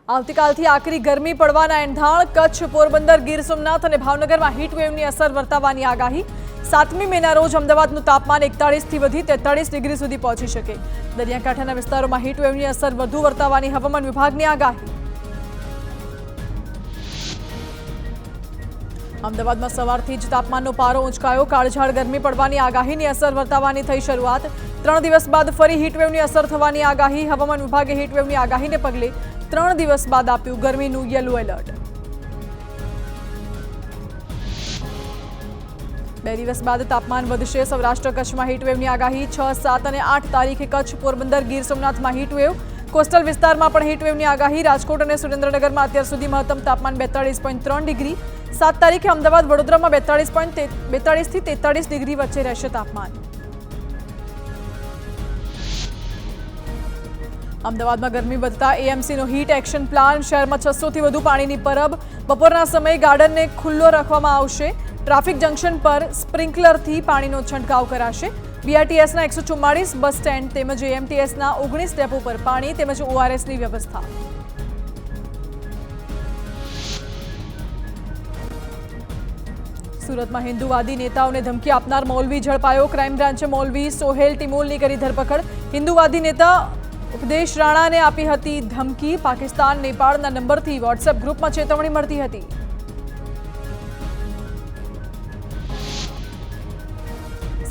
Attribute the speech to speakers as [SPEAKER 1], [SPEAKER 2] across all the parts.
[SPEAKER 1] આવતીકાલથી આકરી ગરમી પડવાના એંધાણ કચ્છ, પોરબંદર, ગીર સોમનાથ અને ભાવનગરમાં હીટવેવની અસર વર્તાવાની આગાહી। 7મી મેના રોજ અમદાવાદનું તાપમાન 41 થી વધી 43 ડિગ્રી સુધી પહોંચી શકે। દરિયાકાંઠાના વિસ્તારોમાં હીટવેવની અસર વધુ વર્તાવાની હવામાન વિભાગની આગાહી। અમદાવાદમાં સવારથી જ તાપમાનનો પારો ઊંચકાયો। કાળઝાળ ગરમી પડવાની આગાહીની અસર વર્તાવાની થઈ શરૂઆત। 3 દિવસ બાદ ફરી હીટવેવની અસર થવાની આગાહી। હવામાન વિભાગે હીટવેવની આગાહીને પગલે 3 દિવસ બાદ આપ્યું ગરમીનું યલો એલર્ટ। 2 દિવસ બાદ તાપમાન વધશે। સૌરાષ્ટ્ર કચ્છમાં હીટવેવની આગાહી। 6, 7 અને 8 તારીખે કચ્છ, પોરબંદર, ગીર સોમનાથમાં હીટવેવ। કોસ્ટલ વિસ્તારમાં પણ હીટવેવની આગાહી। રાજકોટ અને સુરેન્દ્રનગરમાં અત્યાર સુધી મહત્તમ તાપમાન 42.3 ડિગ્રી। 7 તારીખે અમદાવાદ, વડોદરામાં 42 થી 43 ડિગ્રી વચ્ચે રહેશે તાપમાન। અમદાવાદમાં ગરમી વધતા એએમસીનો હીટ એક્શન પ્લાન। શહેરમાં 600 થી વધુ પાણીની પરબ। બપોરના સમયે ગાર્ડનને ખુલ્લો રાખવામાં આવશે। ટ્રાફિક જંકશન પર સ્પ્રિંકલરથી પાણીનો છંટકાવ કરાશે। બીઆરટીએસના 144 બસ સ્ટેન્ડ તેમજ એએમટીએસના 19 ડેપો પર પાણી તેમજ ઓઆરએસની વ્યવસ્થા। સુરતમાં હિન્દુવાદી નેતાઓને ધમકી આપનાર મૌલવી ઝડપાયો। ક્રાઇમ બ્રાન્ચે મૌલવી સોહેલ ટિમોલની કરી ધરપકડ। હિન્દુવાદી નેતા ઉપદેશ રાણાને આપી હતી ધમકી। પાકિસ્તાન, નેપાળના નંબરથી વોટ્સએપ ગ્રુપમાં ચેતવણી મળતી હતી।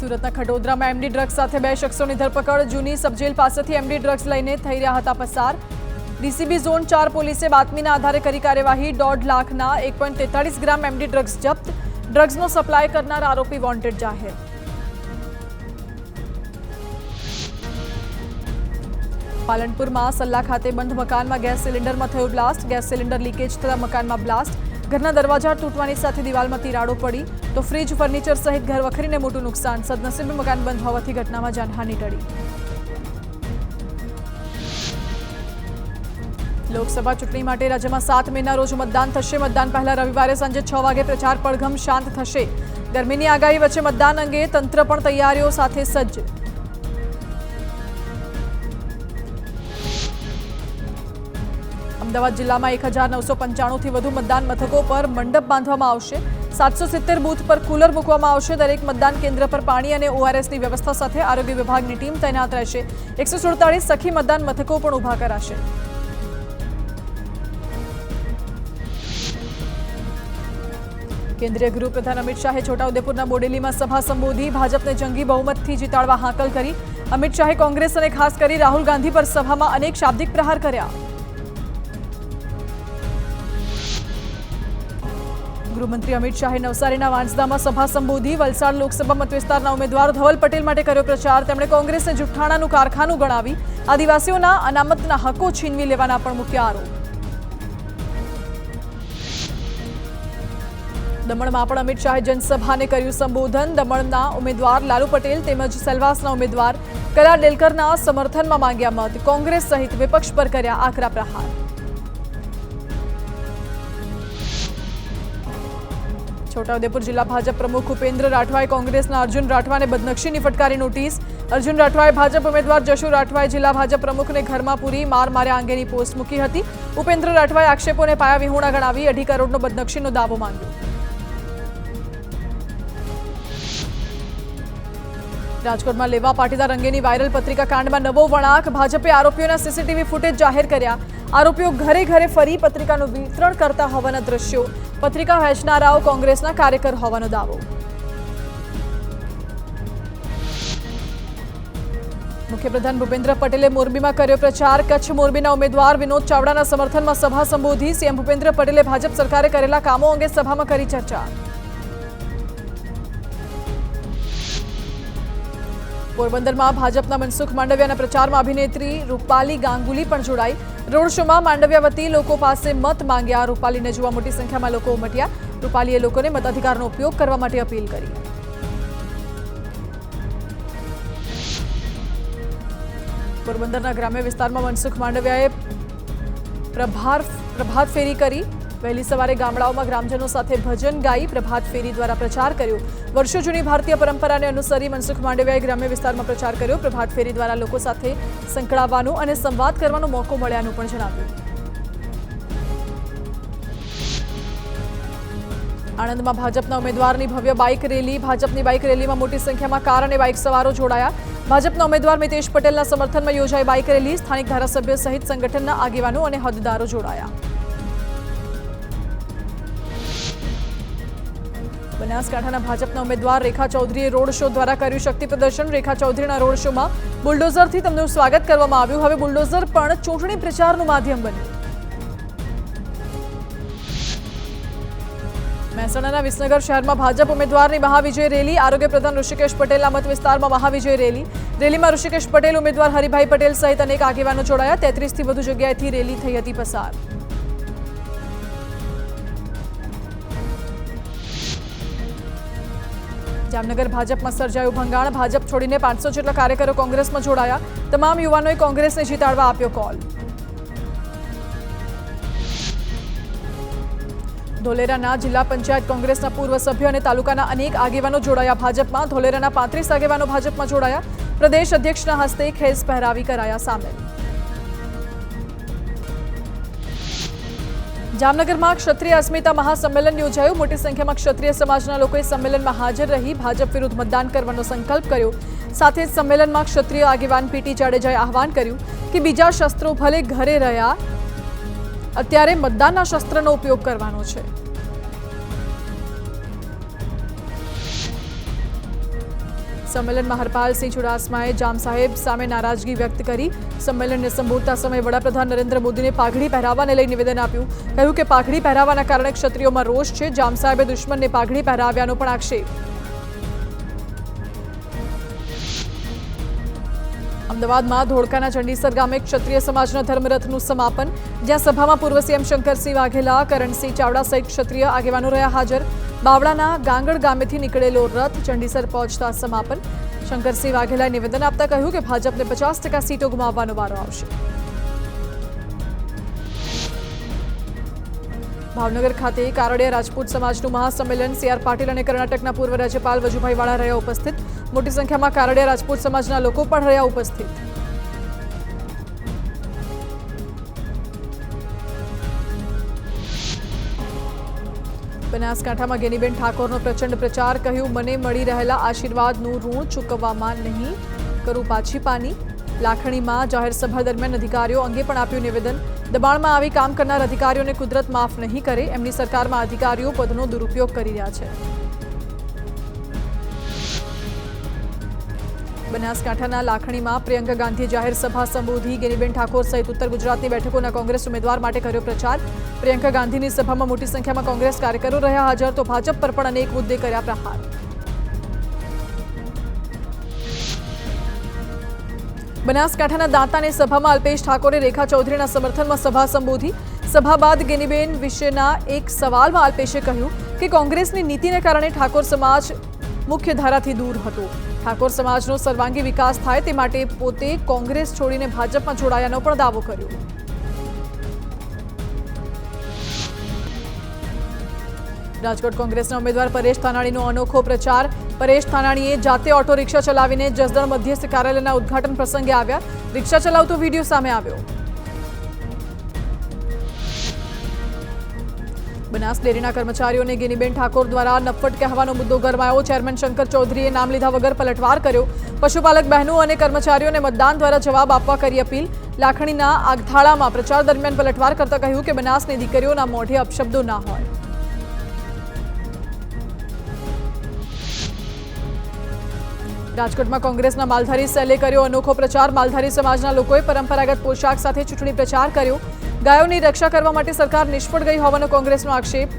[SPEAKER 1] સુરતના ખડોદરામાં એમડી ડ્રગ્સ સાથે 2 શખ્સોની ધરપકડ। જૂની સબજેલ પાસેથી એમડી ડ્રગ્સ લઈને થઈ રહ્યા હતા પસાર। ડીસીબી ઝોન 4 પોલીસે બાતમીના આધારે કરી કાર્યવાહી। 1.5 લાખના 1.43 ગ્રામ એમડી ડ્રગ્સ જપ્ત। ડ્રગ્સનો સપ્લાય કરનાર આરોપી વોન્ટેડ જાહેર। પાલનપુરમાં સલ્લા ખાતે બંધ મકાનમાં ગેસ સિલિન્ડરમાં થયો બ્લાસ્ટ। ગેસ સિલિન્ડર લીકેજ થતા મકાનમાં બ્લાસ્ટ। ઘરના દરવાજા તૂટવાની સાથે દિવાલમાં તિરાડો પડી તો ફ્રીજ, ફર્નિચર સહિત ઘર વખરીને મોટું નુકસાન। સદનસીબે મકાન બંધ હોવાથી ઘટનામાં જાનહાનિ ટળી। લોકસભા ચૂંટણી માટે રાજ્યમાં 7 મેના રોજ મતદાન થશે। મતદાન પહેલા રવિવારે સાંજે 6 વાગે પ્રચાર પડઘમ શાંત થશે। ગરમીની આગાહી વચ્ચે મતદાન અંગે તંત્ર પણ તૈયારીઓ સાથે સજ્જ। અમદાવાદ જિલ્લામાં 1995 થી વધુ મતદાન મથકો પર મંડપ બાંધવામાં આવશે। 770 બૂથ પર કુલર મૂકવામાં આવશે। દરેક મતદાન કેન્દ્ર પર પાણી અને ઓઆરએસની વ્યવસ્થા સાથે આરોગ્ય વિભાગની ટીમ તૈનાત રહેશે। 147 સખી મતદાન મથકો પણ ઊભા કરાશે। કેન્દ્રીય ગૃહપ્રધાન અમિત શાહે છોટાઉદેપુરના બોડેલીમાં સભા સંબોધી। ભાજપને જંગી બહુમતથી જીતાડવા હાકલ કરી। અમિત શાહે કોંગ્રેસ અને ખાસ કરી રાહુલ ગાંધી પર સભામાં અનેક શાબ્દિક પ્રહાર કર્યા। ગૃહમંત્રી અમિત શાહે નવસારીના વાંસદામાં સભા સંબોધી। વલસાડ લોકસભા મતવિસ્તારના ઉમેદવાર ધવલ પટેલ માટે કર્યો પ્રચાર। તેમણે કોંગ્રેસને જુઠ્ઠાણાનું કારખાનું ગણાવી આદિવાસીઓના અનામતના હકો છીનવી લેવાના પણ મૂક્યા આરોપ। દમણમાં પણ અમિત શાહે જનસભાને કર્યું સંબોધન। દમણના ઉમેદવાર લાલુ પટેલ તેમજ સેલવાસના ઉમેદવાર કલા ડેલકરના સમર્થનમાં માંગ્યા મત। કોંગ્રેસ સહિત વિપક્ષ પર કર્યા આકરા પ્રહાર। છોટાઉદેપુર જિલ્લા ભાજપ પ્રમુખ ઉપેન્દ્ર રાઠવાએ કોંગ્રેસના અર્જુન રાઠવાને બદનક્ષીની ફટકારી નોટિસ। અર્જુન રાઠવાએ ભાજપ ઉમેદવાર જશુ રાઠવાએ જિલ્લા ભાજપ પ્રમુખને ઘરમાં પૂરી માર માર્યા અંગેની પોસ્ટ મૂકી હતી। ઉપેન્દ્ર રાઠવાએ આક્ષેપોને પાયાવિહોણા ગણાવી 2.5 કરોડનો બદનક્ષીનો દાવો માંગ્યો। રાજકોટમાં લેવા પાટીદાર અંગેની વાયરલ પત્રિકા કાંડમાં નવો વળાંક। ભાજપે આરોપીઓના સીસીટીવી ફૂટેજ જાહેર કર્યા। આરોપીઓ ઘરે ઘરે ફરી પત્રિકાનું વિતરણ કરતા હોવાના દ્રશ્યો। પત્રિકા વહેંચનારાઓ કોંગ્રેસના કાર્યકર હોવાનો દાવો। મુખ્યપ્રધાન ભૂપેન્દ્ર પટેલે મોરબીમાં કર્યો પ્રચાર। કચ્છ મોરબીના ઉમેદવાર વિનોદ ચાવડાના સમર્થનમાં સભા સંબોધી। સીએમ ભૂપેન્દ્ર પટેલે ભાજપ સરકારે કરેલા કામો અંગે સભામાં કરી ચર્ચા। પોરબંદરમાં ભાજપના મનસુખ માંડવિયાના પ્રચારમાં અભિનેત્રી રૂપાલી ગાંગુલી પણ જોડાઈ। રોડ શોમાં માંડવિયા વતી લોકો પાસે મત માંગ્યા। રૂપાલીને જોવા મોટી સંખ્યામાં લોકો ઉમટ્યા। રૂપાલીએ લોકોને મતાધિકારનો ઉપયોગ કરવા માટે અપીલ કરી। પોરબંદરના ગ્રામ્ય વિસ્તારમાં મનસુખ માંડવિયાએ પ્રભાત ફેરી કરી। વહેલી સવારે ગામડાઓમાં ગ્રામજનો સાથે ભજન ગાઈ પ્રભાત ફેરી દ્વારા પ્રચાર કર્યો। વર્ષો જૂની ભારતીય પરંપરાને અનુસરી મનસુખ માંડવિયાએ ગ્રામ્ય વિસ્તારમાં પ્રચાર કર્યો। પ્રભાત ફેરી દ્વારા લોકો સાથે સંકળાવવાનો અને સંવાદ કરવાનો મોકો મળ્યાનું પણ જણાવ્યું। આણંદમાં ભાજપના ઉમેદવારની ભવ્ય બાઇક રેલી. ભાજપની બાઇક રેલીમાં મોટી સંખ્યામાં કાર અને બાઇક સવારો જોડાયા. ભાજપના ઉમેદવાર મિતેશ પટેલના સમર્થનમાં યોજાઈ બાઇક રેલી. સ્થાનિક ધારાસભ્ય સહિત સંગઠનના આગેવાનો અને હોદ્દેદારો જોડાયા. બનાસકાંઠાના ભાજપના ઉમેદવાર રેખા ચૌધરીએ રોડ શો દ્વારા કર્યું શક્તિ પ્રદર્શન. રેખા ચૌધરીના રોડ શોમાં બુલડોઝરથી તેમનું સ્વાગત કરવામાં આવ્યું. હવે બુલડોઝર પણ ચૂંટણી પ્રચારનું માધ્યમ બન્યું. મહેસાણાના વિસનગર શહેરમાં ભાજપ ઉમેદવારની મહાવિજય રેલી. આરોગ્ય પ્રધાન ઋષિકેશ પટેલના મત વિસ્તારમાં મહાવિજય રેલી. રેલીમાં ઋષિકેશ પટેલ, ઉમેદવાર હરિભાઈ પટેલ સહિત અનેક આગેવાનો જોડાયા. 33થી વધુ જગ્યાએથી રેલી થઈ હતી પસાર. જામનગર ભાજપમાં સર્જાયું ભંગાણ. ભાજપ છોડીને 500 જેટલા કાર્યકરો કોંગ્રેસમાં જોડાયા. તમામ યુવાનોએ કોંગ્રેસને જીતાડવા આપ્યો કોલ. ધોલેરાના જિલ્લા પંચાયત કોંગ્રેસના પૂર્વ સભ્યો અને તાલુકાના અનેક આગેવાનો જોડાયા ભાજપમાં. ધોલેરાના 35 આગેવાનો ભાજપમાં જોડાયા. પ્રદેશ અધ્યક્ષના હસ્તે ખેસ પહેરાવી કરાયા સામેલ. જામનગરમાં ક્ષત્રિય અસ્મિતા મહાસંમેલન યોજાયું. મોટી સંખ્યામાં ક્ષત્રિય સમાજના લોકોએ સંમેલનમાં હાજર રહી ભાજપ વિરુદ્ધ મતદાન કરવાનો સંકલ્પ કર્યો. સાથે જ સંમેલનમાં ક્ષત્રિય આગેવાન પીટી જાડેજાએ આહવાન કર્યું કે બીજા શસ્ત્રો ભલે ઘરે રહ્યા, અત્યારે મતદાનના શસ્ત્રનો ઉપયોગ કરવાનો છે. સંમેલનમાં હરપાલસિંહ ચુડાસમાએ જામ સાહેબ સામે નારાજગી વ્યક્ત કરી. સંમેલનને સંબોધતા સમયે વડાપ્રધાન નરેન્દ્ર મોદીને પાઘડી પહેરાવવાને લઈ નિવેદન આપ્યું. કહ્યું કે પાઘડી પહેરાવવાના કારણે ક્ષત્રિયોમાં રોષ છે. જામ સાહેબે દુશ્મનને પાઘડી પહેરાવ્યાનો પણ આક્ષેપ. અમદાવાદમાં ધોળકાના ચંડીસર ગામે ક્ષત્રિય સમાજના ધર્મરથનું સમાપન. જ્યાં સભામાં પૂર્વ સીએમ શંકરસિંહ વાઘેલા, કરણસિંહ ચાવડા સહિત ક્ષત્રિય આગેવાનો રહ્યા હાજર. બાવળાના ગાંગડ ગામેથી નીકળેલો રથ ચંડીસર પહોંચતા સમાપન. શંકરસિંહ વાઘેલાએ નિવેદન આપતા કહ્યું કે ભાજપને 50% સીટો ગુમાવવાનો વારો આવશે. ભાવનગર ખાતે કારડિયા રાજપૂત સમાજનું મહાસંમેલન. સીઆર પાટીલ અને કર્ણાટકના પૂર્વ રાજ્યપાલ વજુભાઈ વાળા રહ્યા ઉપસ્થિત. મોટી સંખ્યામાં કારડિયા રાજપૂત સમાજના લોકો પણ રહ્યા ઉપસ્થિત. બનાસકાંઠામાં ગેનીબેન ઠાકોરનો પ્રચંડ પ્રચાર. કહ્યું, મને મળી રહેલા આશીર્વાદનું ઋણ ચૂકવવામાં નહીં કરું પાછી પાની. લાખણીમાં જાહેર સભા દરમિયાન અધિકારીઓ અંગે પણ આપ્યું નિવેદન. દબાણમાં આવી કામ કરનાર અધિકારીઓને કુદરત માફ નહીં કરે. એમની સરકારમાં અધિકારીઓ પદનો દુરુપયોગ કરી રહ્યા છે. બનાસકાંઠાના લાખણીમાં પ્રિયંકા ગાંધીએ જાહેર સભા સંબોધી. ગેનીબેન ઠાકોર સહિત ઉત્તર ગુજરાતની બેઠકોના કોંગ્રેસ ઉમેદવાર માટે કર્યો પ્રચાર. પ્રિયંકા ગાંધીની સભામાં મોટી સંખ્યામાં કોંગ્રેસ કાર્યકરો રહ્યા હાજર. તો ભાજપ પર પણ અનેક મુદ્દે કર્યા પ્રહાર. બનાસકાંઠાના દાંતાની સભામાં અલ્પેશ ઠાકોરે રેખા ચૌધરીના સમર્થનમાં સભા સંબોધી. સભા બાદ ગેનીબેન વિશેના એક સવાલમાં અલ્પેશે કહ્યું કે કોંગ્રેસની નીતિને કારણે ઠાકોર સમાજ મુખ્ય ધારાથી દૂર હતો. ઠાકોર સમાજનો સર્વાંગી વિકાસ થાય તે માટે પોતે કોંગ્રેસ છોડીને ભાજપમાં જોડાયાનો પણ દાવો કર્યો. રાજકોટ કોંગ્રેસના ઉમેદવાર પરેશ ધાનાણીનો અનોખો પ્રચાર. પરેશ ધાનાણીએ જાતે ઓટો રિક્ષા ચલાવીને જસદણ મધ્યસ્થ કાર્યાલયના ઉદ્ઘાટન પ્રસંગે આવ્યા. રિક્ષા ચલાવતો વિડીયો સામે આવ્યો. બનાસ ડેરીના કર્મચારીઓને ગેનીબેન ઠાકોર દ્વારા નફ્ફટ કહેવાનો મુદ્દો ગરમાયો. ચેરમેન શંકર ચૌધરીએ નામ લીધા વગર પલટવાર કર્યો. પશુપાલક બહેનો અને કર્મચારીઓને મતદાન દ્વારા જવાબ આપવા કરી અપીલ. લાખણીના આગથાળામાં પ્રચાર દરમિયાન પલટવાર કરતા કહ્યું કે બનાસની દીકરીઓના મોઢે અપશબ્દો ના હોય. રાજકોટમાં કોંગ્રેસના માલધારી સેલે કર્યો અનોખો પ્રચાર. માલધારી સમાજના લોકોએ પરંપરાગત પોશાક સાથે ચૂંટણી પ્રચાર કર્યો. ગાયોની રક્ષા કરવા માટે સરકાર નિષ્ફળ ગઈ હોવાનો કોંગ્રેસનો આક્ષેપ.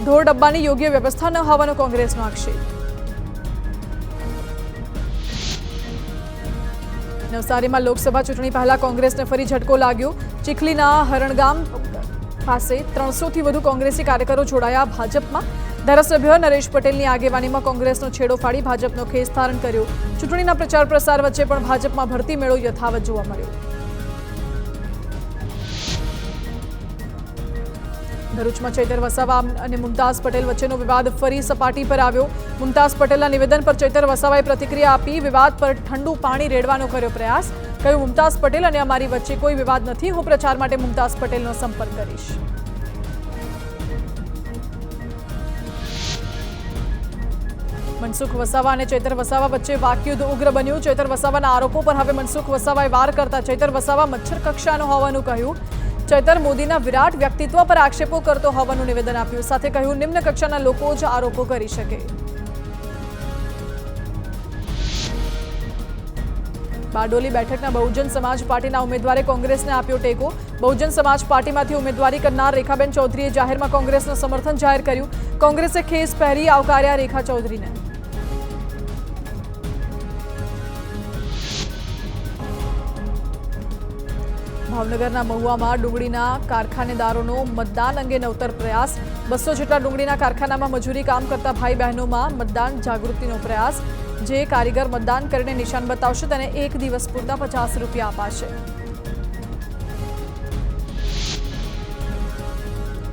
[SPEAKER 1] ઢોર ડબ્બાની યોગ્ય વ્યવસ્થા ન હોવાનો કોંગ્રેસનો આક્ષેપ. નવસારીમાં લોકસભા ચૂંટણી પહેલા કોંગ્રેસને ફરી ઝટકો લાગ્યો. ચીખલીના હરણગામ પાસે 300થી વધુ કોંગ્રેસી કાર્યકરો જોડાયા ભાજપમાં. ધારાસભ્ય નરેશ પટેલની આગેવાનીમાં કોંગ્રેસનો છેડો ફાડી ભાજપનો ખેસ ધારણ કર્યો. ચૂંટણીના પ્રચાર પ્રસાર વચ્ચે પણ ભાજપમાં ભરતી મેળો યથાવત જોવા મળ્યો. ભરૂચમાં ચૈતર વસાવા અને મુમતાઝ પટેલ વચ્ચેનો વિવાદ ફરી સપાટી પર આવ્યો. મુમતાઝ પટેલના નિવેદન પર ચૈતર વસાવાએ પ્રતિક્રિયા આપી. વિવાદ પર ઠંડુ પાણી રેડવાનો કર્યો પ્રયાસ. કહ્યું, મુમતાઝ પટેલ અને અમારી વચ્ચે કોઈ વિવાદ નથી. હું પ્રચાર માટે મુમતાઝ પટેલનો સંપર્ક કરીશ. મનસુખ વસાવા અને ચૈતર વસાવા વચ્ચે વાકયુદ્ધ ઉગ્ર બન્યું. ચૈતર વસાવાના આરોપો પર હવે મનસુખ વસાવાએ વાર કરતા ચૈતર વસાવા મચ્છર કક્ષાનો હોવાનું કહ્યું. ચૈતર મોદીના વિરાટ વ્યક્તિત્વ પર આક્ષેપો કરતો હોવાનું નિવેદન આપ્યું. સાથે કહ્યું નિમ્ન કક્ષાના લોકો જ આરોપો કરી શકે. બારડોલી બેઠકના બહુજન સમાજ પાર્ટીના ઉમેદવારે કોંગ્રેસને આપ્યો ટેકો. બહુજન સમાજ પાર્ટીમાંથી ઉમેદવારી કરનાર રેખાબેન ચૌધરીએ જાહેરમાં કોંગ્રેસનું સમર્થન જાહેર કર્યું. કોંગ્રેસે ખેસ પહેરી આવકાર્યા રેખા ચૌધરીને. ભાવનગરના મહુવામાં ડુંગળીના કારખાનેદારોનો મતદાન અંગે નવતર પ્રયાસ. 200 જેટલા ડુંગળીના કારખાનામાં મજૂરી કામ કરતા ભાઈ બહેનોમાં મતદાન જાગૃતિનો પ્રયાસ. જે કારીગર મતદાન કરીને નિશાન બતાવશે તેને 1 દિવસ પૂરતા 50 રૂપિયા અપાશે.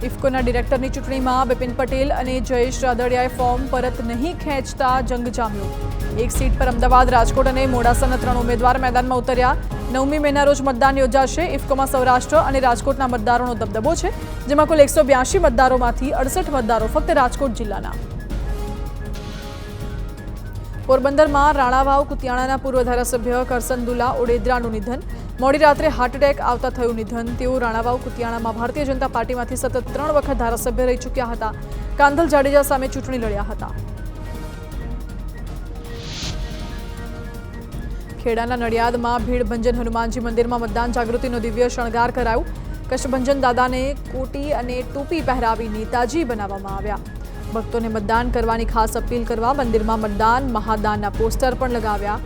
[SPEAKER 1] ઇફકોના ડિરેક્ટરની ચૂંટણીમાં બિપિન પટેલ અને જયેશ રાદડિયાએ ફોર્મ પરત નહીં ખેંચતા જંગ જામ્યો. એક સીટ પર અમદાવાદ, રાજકોટ અને મોડાસાના 3 ઉમેદવાર મેદાનમાં ઉતર્યા. 9મી મેના રોજ મતદાન યોજાશે. ઇફકોમાં સૌરાષ્ટ્ર અને રાજકોટના મતદારોનો દબદબો છે, જેમાં કુલ 182 મતદારોમાંથી 68 મતદારો ફક્ત રાજકોટ જિલ્લાના. પોરબંદરમાં રાણાવાવ કુતિયાણાના પૂર્વ ધારાસભ્ય કરસનદુલ્લા ઓડેદરાનું નિધન. મોડી રાત્રે હાર્ટ એટેક આવતા થયું નિધન. તેઓ રાણાવાવ કુતિયાણામાં ભારતીય જનતા પાર્ટીમાંથી સતત 3 વખત ધારાસભ્ય રહી ચૂક્યા હતા. કાંધલ જાડેજા સામે ચૂંટણી લડ્યા હતા. ખેડાના નડિયાદમાં ભીડભંજન હનુમાનજી મંદિરમાં મતદાન જાગૃતિનો દિવ્ય શણગાર કરાયો. કચ્છભંજન દાદાને કોટી અને ટોપી પહેરાવી નેતાજી બનાવવામાં આવ્યા. ભક્તોને મતદાન કરવાની ખાસ અપીલ કરવા મંદિરમાં મતદાન મહાદાનના પોસ્ટર પણ લગાવ્યા.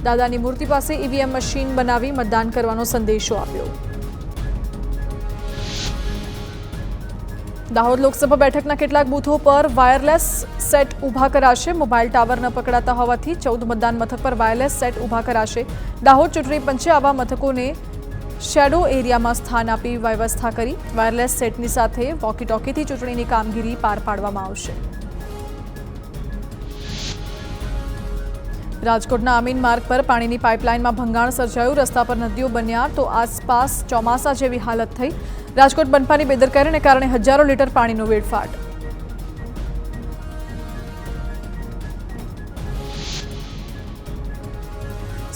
[SPEAKER 1] દાદાની મૂર્તિ પાસે ઈવીએમ મશીન બનાવી મતદાન કરવાનો સંદેશો આપ્યો. દાહોદ લોકસભા બેઠકના કેટલાક બૂથો પર વાયરલેસ સેટ ઊભા કરાશે. મોબાઈલ ટાવર ન પકડાતા હોવાથી 14 મતદાન મથક પર વાયરલેસ સેટ ઊભા કરાશે. દાહોદ ચૂંટણી પંચે આવા મથકોને શેડો એરિયામાં સ્થાન આપી વ્યવસ્થા કરી. વાયરલેસ સેટની સાથે વોકી ટોકીથી ચૂંટણીની કામગીરી પાર પાડવામાં આવશે. રાજકોટના અમીન માર્ગ પર પાણીની પાઇપલાઇનમાં ભંગાણ સર્જાયું. રસ્તા પર નદીઓ બન્યા તો આસપાસ ચોમાસા જેવી હાલત થઈ. રાજકોટ બનપાની બેદરકારીને કારણે હજારો લીટર પાણીનો વેડફાટ.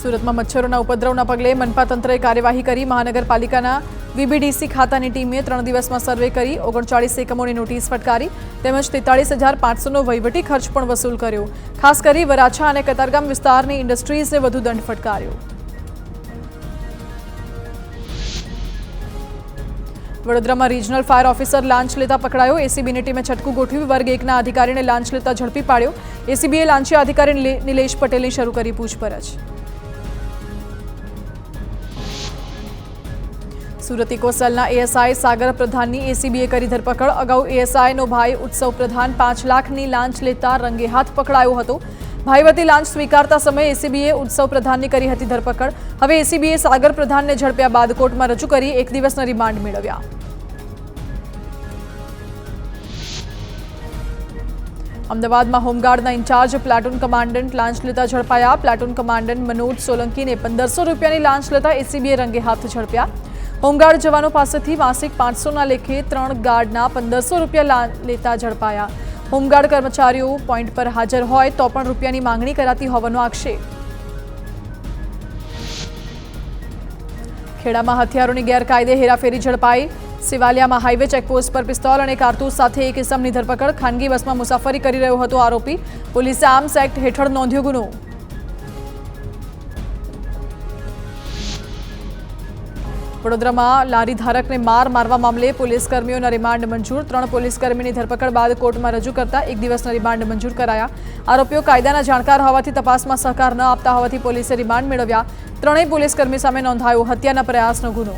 [SPEAKER 1] સુરતમાં મચ્છરોના ઉપદ્રવના પગલે મનપા તંત્રએ કાર્યવાહી કરી. મહાનગરપાલિકાના વીબીડીસી ખાતાની ટીમે 3 દિવસમાં સર્વે કરી 39 એકમોની નોટિસ ફટકારી તેમજ 43,500નો વહીવટી ખર્ચ પણ વસૂલ કર્યો. ખાસ કરી વરાછા અને કતારગામ વિસ્તારની ઇન્ડસ્ટ્રીઝને વધુ દંડ ફટકાર્યો. વડોદરામાં રિજનલ ફાયર ઓફિસર લાંચ લેતા પકડાયો. એસીબીની ટીમે છટકું ગોઠવી વર્ગ 1ના અધિકારીને લાંચ લેતા ઝડપી પાડ્યો. એસીબીએ લાંચી અધિકારી નિલેશ પટેલની શરૂ કરી પૂછપરછ. સુરત ઇકોસેલના એએસઆઈ સાગર પ્રધાનની એસીબીએ કરી ધરપકડ. અગાઉ એએસઆઈનો ભાઈ ઉત્સવ પ્રધાન 5 લાખની લાંચ લેતા રંગે હાથ પકડાયો હતો. ભાઈ વતી લાંચ સ્વીકારતા સમયે એસીબીએ ઉત્સવ પ્રધાનની કરી હતી ધરપકડ. હવે એસીબીએ સાગર પ્રધાનને ઝડપ્યા બાદ કોર્ટમાં રજૂ કરી 1 દિવસના રિમાન્ડ મેળવ્યા. અમદાવાદમાં હોમગાર્ડના ઇન્ચાર્જ પ્લાટૂન કમાન્ડન્ટ લાંચ લેતા ઝડપાયા. પ્લાટૂન કમાન્ડન્ટ મનોજ સોલંકીને 1500 રૂપિયાની લાંચ લેતા એસીબીએ રંગે હાથ ઝડપ્યા. હોમગાર્ડ જવાનો પાસેથી માસિક 500ના લેખે 3 ગાર્ડના 1500 રૂપિયા લેતા ઝડપાયા. હોમગાર્ડ કર્મચારીઓ પોઈન્ટ પર હાજર હોય તો પણ રૂપિયાની માંગણી કરાતી હોવાનો આક્ષેપ. ખેડામાં હથિયારોની ગેરકાયદે હેરાફેરી ઝડપાઈ. સિવાલિયામાં હાઈવે ચેકપોસ્ટ પર પિસ્તોલ અને કારતૂસ સાથે એક ઇસમની ધરપકડ. ખાનગી બસમાં મુસાફરી કરી રહ્યો હતો આરોપી. પોલીસે આર્મ્સ એક્ટ હેઠળ નોંધ્યો ગુનો. વડોદરામાં લારી ધારકને માર મારવા મામલે પોલીસ કર્મીઓના રિમાન્ડ મંજૂર. 3 પોલીસ કર્મીની ધરપકડ બાદ કોર્ટમાં રજૂ કરતા 1 દિવસના રિમાન્ડ મંજૂર કરાયા. આરોપીઓ કાયદાના જાણકાર હોવાથી તપાસમાં સહકાર ન આપતા હોવાથી પોલીસે રિમાન્ડ મેળવ્યા. 3 પોલીસ કર્મી સામે નોંધાયો હત્યાના પ્રયાસનો ગુનો.